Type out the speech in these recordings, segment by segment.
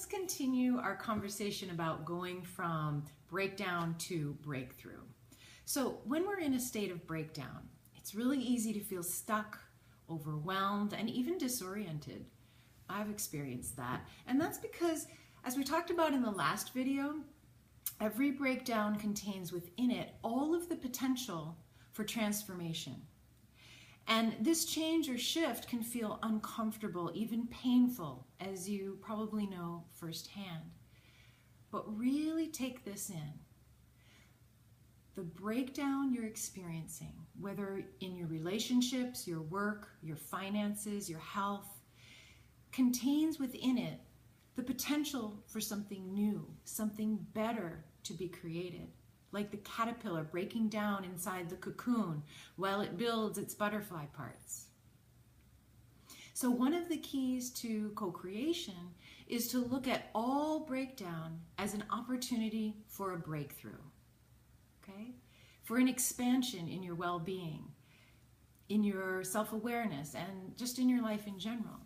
let's continue our conversation about going from breakdown to breakthrough. So when we're in a state of breakdown, it's really easy to feel stuck, overwhelmed, and even disoriented. I've experienced that. And that's because, as we talked about in the last video, every breakdown contains within it all of the potential for transformation. And this change or shift can feel uncomfortable, even painful, as you probably know firsthand. But really take this in. The breakdown you're experiencing, whether in your relationships, your work, your finances, your health, contains within it the potential for something new, something better to be created. Like the caterpillar breaking down inside the cocoon while it builds its butterfly parts. So one of the keys to co-creation is to look at all breakdown as an opportunity for a breakthrough, okay? For an expansion in your well-being, in your self-awareness, and just in your life in general.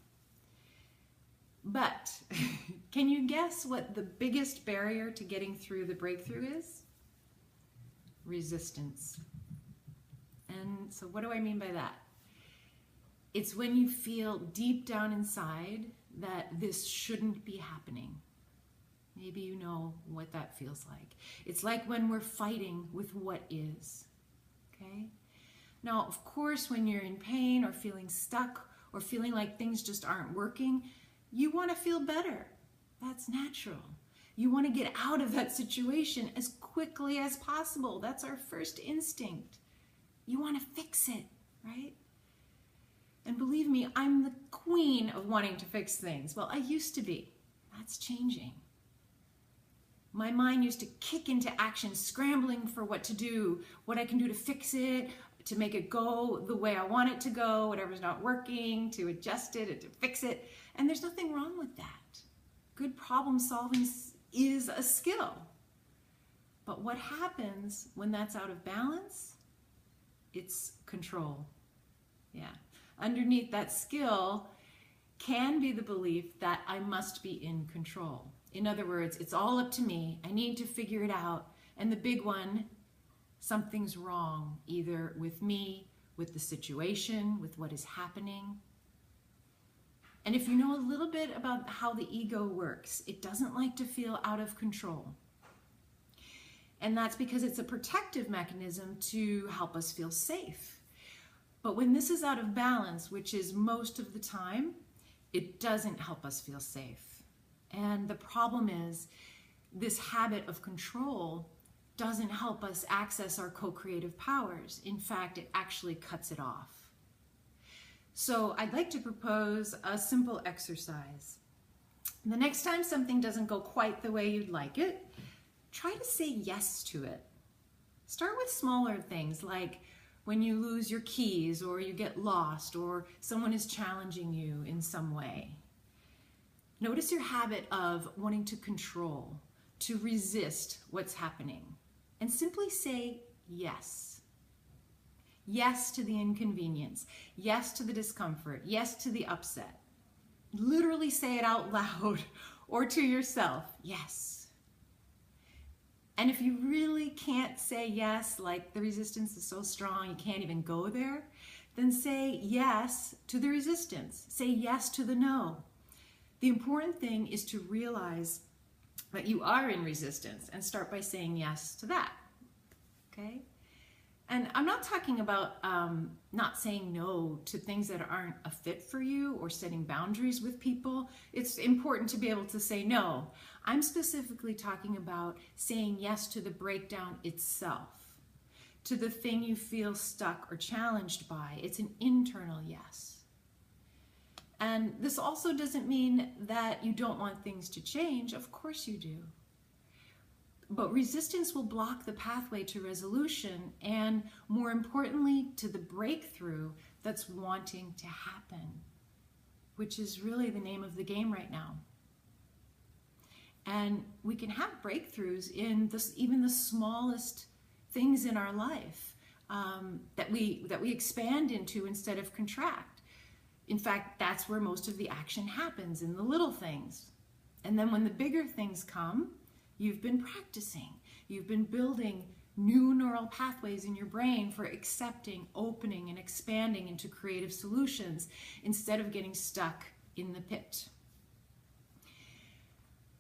But can you guess what the biggest barrier to getting through the breakthrough is? Resistance. And so what do I mean by that? It's when you feel deep down inside that this shouldn't be happening. Maybe you know what that feels like. It's like when we're fighting with what is, okay? Now, of course, when you're in pain or feeling stuck or feeling like things just aren't working, you want to feel better. That's natural. You want to get out of that situation as quickly as possible. That's our first instinct. You want to fix it, right? And believe me, I'm the queen of wanting to fix things. Well, I used to be. That's changing. My mind used to kick into action, scrambling for what to do, what I can do to fix it, to make it go the way I want it to go, whatever's not working, to adjust it, to fix it. And there's nothing wrong with that. Good problem solving is a skill. But what happens when that's out of balance? It's control. Yeah. Underneath that skill can be the belief that I must be in control. In other words, it's all up to me. I need to figure it out. And the big one, something's wrong, either with me, with the situation, with what is happening. And if you know a little bit about how the ego works, it doesn't like to feel out of control. And that's because it's a protective mechanism to help us feel safe. But when this is out of balance, which is most of the time, it doesn't help us feel safe. And the problem is, this habit of control doesn't help us access our co-creative powers. In fact, it actually cuts it off. So I'd like to propose a simple exercise. The next time something doesn't go quite the way you'd like it, try to say yes to it. Start with smaller things like when you lose your keys or you get lost or someone is challenging you in some way. Notice your habit of wanting to control, to resist what's happening, and simply say yes. Yes to the inconvenience. Yes to the discomfort. Yes to the upset. Literally say it out loud or to yourself. Yes. And if you really can't say yes, like the resistance is so strong you can't even go there, then say yes to the resistance. Say yes to the no. The important thing is to realize that you are in resistance and start by saying yes to that. Okay? And I'm not talking about not saying no to things that aren't a fit for you or setting boundaries with people. It's important to be able to say no. I'm specifically talking about saying yes to the breakdown itself, to the thing you feel stuck or challenged by. It's an internal yes. And this also doesn't mean that you don't want things to change. Of course you do. But resistance will block the pathway to resolution and, more importantly, to the breakthrough that's wanting to happen, which is really the name of the game right now. And we can have breakthroughs in even the smallest things in our life that we expand into instead of contract. In fact, that's where most of the action happens, in the little things. And then when the bigger things come, you've been practicing. You've been building new neural pathways in your brain for accepting, opening, and expanding into creative solutions instead of getting stuck in the pit.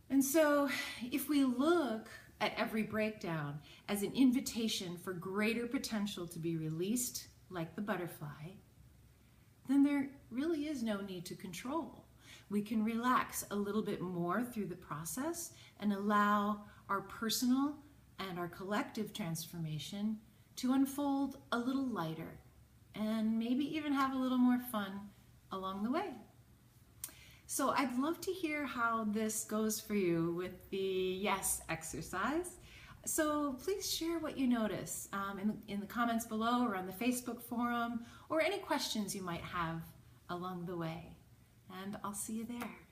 And so if we look at every breakdown as an invitation for greater potential to be released, like the butterfly, then there really is no need to control. We can relax a little bit more through the process and allow our personal and our collective transformation to unfold a little lighter and maybe even have a little more fun along the way. So I'd love to hear how this goes for you with the yes exercise. So please share what you notice in the comments below or on the Facebook forum, or any questions you might have along the way. And I'll see you there.